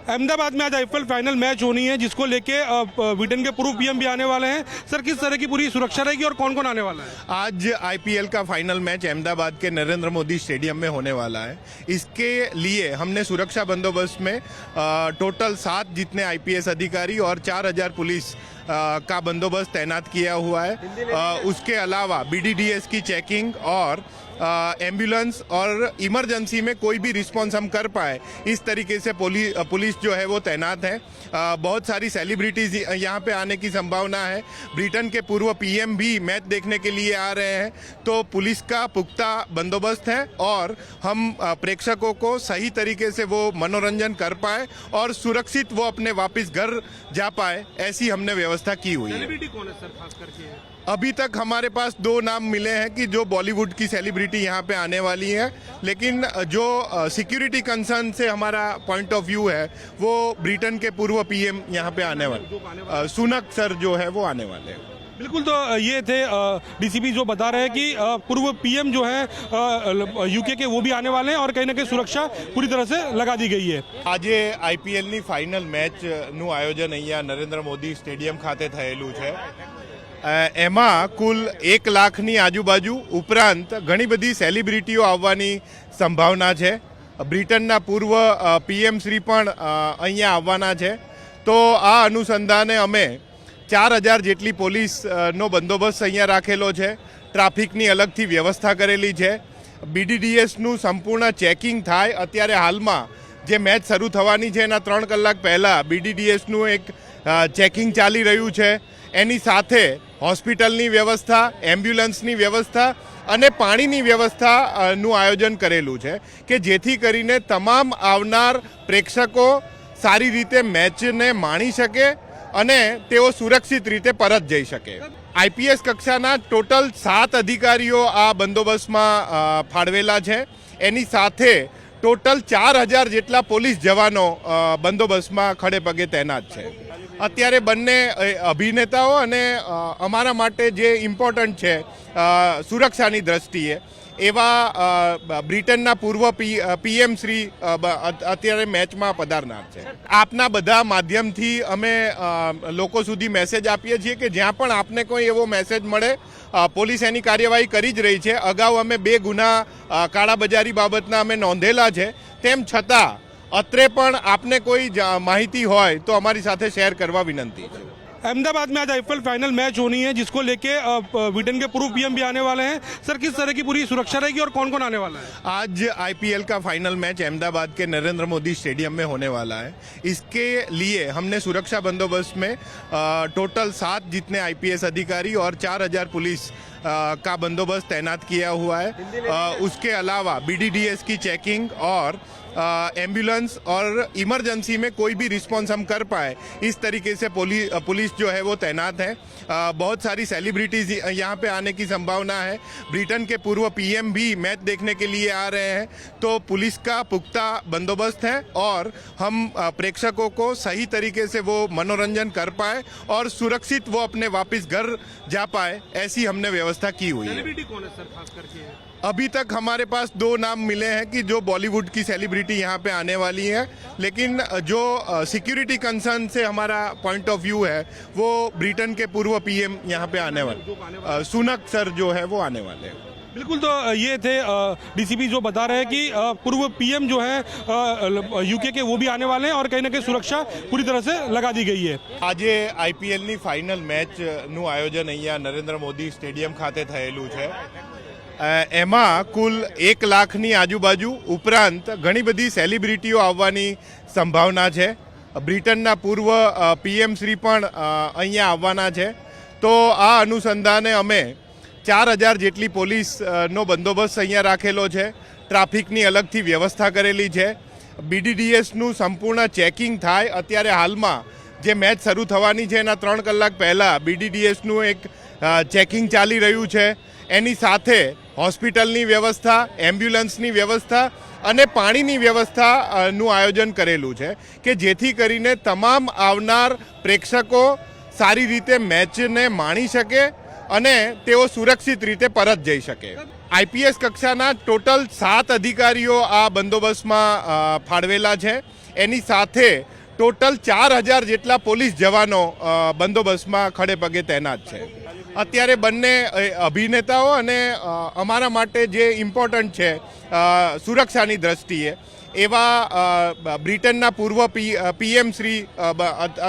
अहमदाबाद में आज IPL final match होनी है जिसको लेके ब्रिटेन के पूर्व पीएम भी आने वाले हैं। सर, किस तरह की पूरी सुरक्षा रहेगी और कौन कौन आने वाला है? आज आईपीएल का फाइनल मैच अहमदाबाद के नरेंद्र मोदी स्टेडियम में होने वाला है। इसके लिए हमने सुरक्षा बंदोबस्त में टोटल 7 जितने आईपीएस अधिकारी और 4000 पुलिस का बंदोबस्त तैनात किया हुआ है। उसके अलावा बीडीडीएस की चेकिंग और एम्बुलेंस और इमरजेंसी में कोई भी रिस्पांस हम कर पाए इस तरीके से पुलिस जो है वो तैनात है। बहुत सारी सेलिब्रिटीज यहाँ पे आने की संभावना है। ब्रिटेन के पूर्व पीएम भी मैच देखने के लिए आ रहे हैं, तो पुलिस का पुख्ता बंदोबस्त है और हम प्रेक्षकों को सही तरीके से वो मनोरंजन कर पाए और सुरक्षित वो अपने वापस घर जा पाए, ऐसी हमने व्यवस्था की हुई है। सेलिब्रिटी कौन है सर खास करके? अभी तक हमारे पास 2 नाम मिले हैं कि जो बॉलीवुड की सेलिब्रिटी यहाँ पे आने वाली है, लेकिन जो सिक्योरिटी कंसर्न से हमारा पॉइंट ऑफ व्यू है वो ब्रिटेन के पूर्व पीएम यहाँ पे आने वाले, सुनक सर जो है वो आने वाले हैं। बिल्कुल, तो ये थे डीसीपी जो बता रहे हैं कि पूर्व पीएम जो है यूके के वो भी आने वाले हैं और कहीं ना कहीं सुरक्षा पूरी तरह से लगा दी गई है। આજે આઈપીએલની ફાઇનલ મેચનું આયોજન અહીંયા નરેન્દ્ર મોદી સ્ટેડિયમ ખાતે થયેલું છે। એમાં કુલ 1 લાખની આજુબાજુ ઉપરાંત ઘણી બધી સેલિબ્રિટીઓ આવવાની સંભાવના છે। બ્રિટનના પૂર્વ પીએમ શ્રી પણ અહીંયા આવવાના છે। તો આ અનુસંધાને અમે 4000 જેટલી પોલીસનો બંદોબસ્ત અહીંયા રાખેલો છે। ટ્રાફિકની અલગથી વ્યવસ્થા કરેલી છે। બીડીડીએસનું સંપૂર્ણ ચેકિંગ થાય। અત્યારે હાલમાં જે મેચ શરૂ થવાની છે એના 3 કલાક પહેલાં બીડીડીએસનું એક ચેકિંગ ચાલી રહ્યું છે। એની સાથે હોસ્પિટલની વ્યવસ્થા, એમ્બ્યુલન્સની વ્યવસ્થા અને પાણીની વ્યવસ્થાનું આયોજન કરેલું છે કે જેથી કરીને તમામ આવનાર પ્રેક્ષકો સારી રીતે મેચને માણી શકે અને તેઓ સુરક્ષિત રીતે પરત જઈ શકે। આઈપીએસ કક્ષાના ટોટલ 7 અધિકારીઓ આ બંદોબસ્તમાં ફાળવેલા છે। એની સાથે ટોટલ 4000 જેટલા પોલીસ જવાનો બંદોબસ્તમાં ખડે પગે તૈનાત છે। અત્યારે બંને અભિનેતાઓ અને અમારા માટે જે ઇમ્પોર્ટન્ટ છે સુરક્ષાની દ્રષ્ટિએ એવા બ્રિટનના પૂર્વ પીએમ શ્રી અત્યારે મેચમાં પધારનાર છે। આપના બધા માધ્યમથી અમે લોકો સુધી મેસેજ આપીએ છીએ કે જ્યાં પણ આપને કોઈ એવો મેસેજ મળે, પોલીસ એની કાર્યવાહી કરી જ રહી છે। અગાઉ અમે 2 ગુના કાળાબજારી બાબતના અમે નોંધેલા છે। તેમ છતાં અત્રે પણ આપને कोई माहिती હોય तो हमारी साथे शेयर करवा विनंती है। अहमदाबाद में आज आईपीएल फाइनल मैच होनी है जिसको लेके ब्रिटेन के पूर्व पीएम भी आने वाले हैं। सर, किस तरह की पूरी सुरक्षा रहेगी और कौन कौन आने वाला है? आज आईपीएल का फाइनल मैच अहमदाबाद के नरेंद्र मोदी स्टेडियम में होने वाला है। इसके लिए हमने सुरक्षा बंदोबस्त में टोटल 7 जितने आईपीएस अधिकारी और 4000 पुलिस का बंदोबस्त तैनात किया हुआ है। उसके अलावा बीडीडीएस की चेकिंग और एम्बुलेंस और इमरजेंसी में कोई भी रिस्पांस हम कर पाए इस तरीके से पुलिस जो है वो तैनात है। बहुत सारी सेलिब्रिटीज यहाँ पे आने की संभावना है। ब्रिटेन के पूर्व पीएम भी मैच देखने के लिए आ रहे हैं, तो पुलिस का पुख्ता बंदोबस्त है और हम प्रेक्षकों को सही तरीके से वो मनोरंजन कर पाए और सुरक्षित वो अपने वापस घर जा पाए, ऐसी हमने व्यवस्था की हुई है। सेलिब्रिटी कौन है सर खास करके? अभी तक हमारे पास 2 नाम मिले हैं कि जो बॉलीवुड की सेलिब्रिटी यहाँ पे आने वाली है, लेकिन जो सिक्योरिटी कंसर्न से हमारा पॉइंट ऑफ व्यू है वो ब्रिटेन के पूर्व पीएम यहाँ पे आने वाले, सुनक सर जो है वो आने वाले हैं। बिल्कुल, तो ये थे डीसीपी जो बता रहे हैं कि पूर्व पीएम जो है यूके के वो भी आने वाले हैं और कहीं ना कहीं सुरक्षा पूरी तरह से लगा दी गई है। આજે આઈપીએલની ફાઇનલ મેચનું આયોજન અહીંયા નરેન્દ્ર મોદી સ્ટેડિયમ ખાતે થયેલું છે। એમાં કુલ 1 લાખની આજુબાજુ ઉપરાંત ઘણી બધી સેલિબ્રિટીઓ આવવાની સંભાવના છે। બ્રિટનના પૂર્વ પીએમ શ્રી પણ અહીંયા આવવાના છે। તો આ અનુસંધાને અમે 4000 જેટલી પોલીસનો બંદોબસ્ત અહીંયા રાખેલો છે। ટ્રાફિકની અલગથી વ્યવસ્થા કરેલી છે। બીડીડીએસનું સંપૂર્ણ ચેકિંગ થાય। અત્યારે હાલમાં જે મેચ શરૂ થવાની છે એના 3 કલાક પહેલાં બીડીડીએસનું એક ચેકિંગ ચાલી રહ્યું છે। એની સાથે હોસ્પિટલની વ્યવસ્થા, એમ્બ્યુલન્સની વ્યવસ્થા અને પાણીની વ્યવસ્થાનું આયોજન કરેલું છે કે જેથી કરીને તમામ આવનાર પ્રેક્ષકો સારી રીતે મેચને માણી શકે અને તેઓ સુરક્ષિત રીતે પરત જઈ શકે। આઈપીએસ કક્ષાના ટોટલ 7 અધિકારીઓ આ બંદોબસ્તમાં ફાળવેલા છે। એની સાથે ટોટલ 4000 જેટલા પોલીસ જવાનો બંદોબસ્તમાં ખડે પગે તૈનાત છે. અત્યારે બંને અભિનેતાઓ અને અમારા માટે જે ઇમ્પોર્ટન્ટ છે સુરક્ષાની દ્રષ્ટિએ એવા બ્રિટનના પૂર્વ પીએમ શ્રી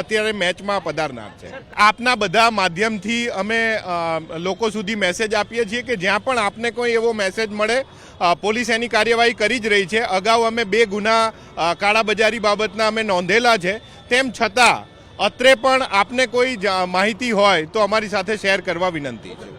અત્યારે મેચમાં પધારનાર છે. આપના બધા માધ્યમથી અમે લોકો સુધી મેસેજ આપીએ છીએ કે જ્યાં પણ આપને કોઈ એવો મેસેજ મળે, પોલીસ એની કાર્યવાહી કરી જ રહી છે. અગાઉ અમે 2 ગુના કાળાબજારી બાબતના અમે નોંધેલા છે. તેમ છતાં અત્રે પણ આપને કોઈ માહિતી હોય તો અમારી સાથે શેર કરવા વિનંતી છે.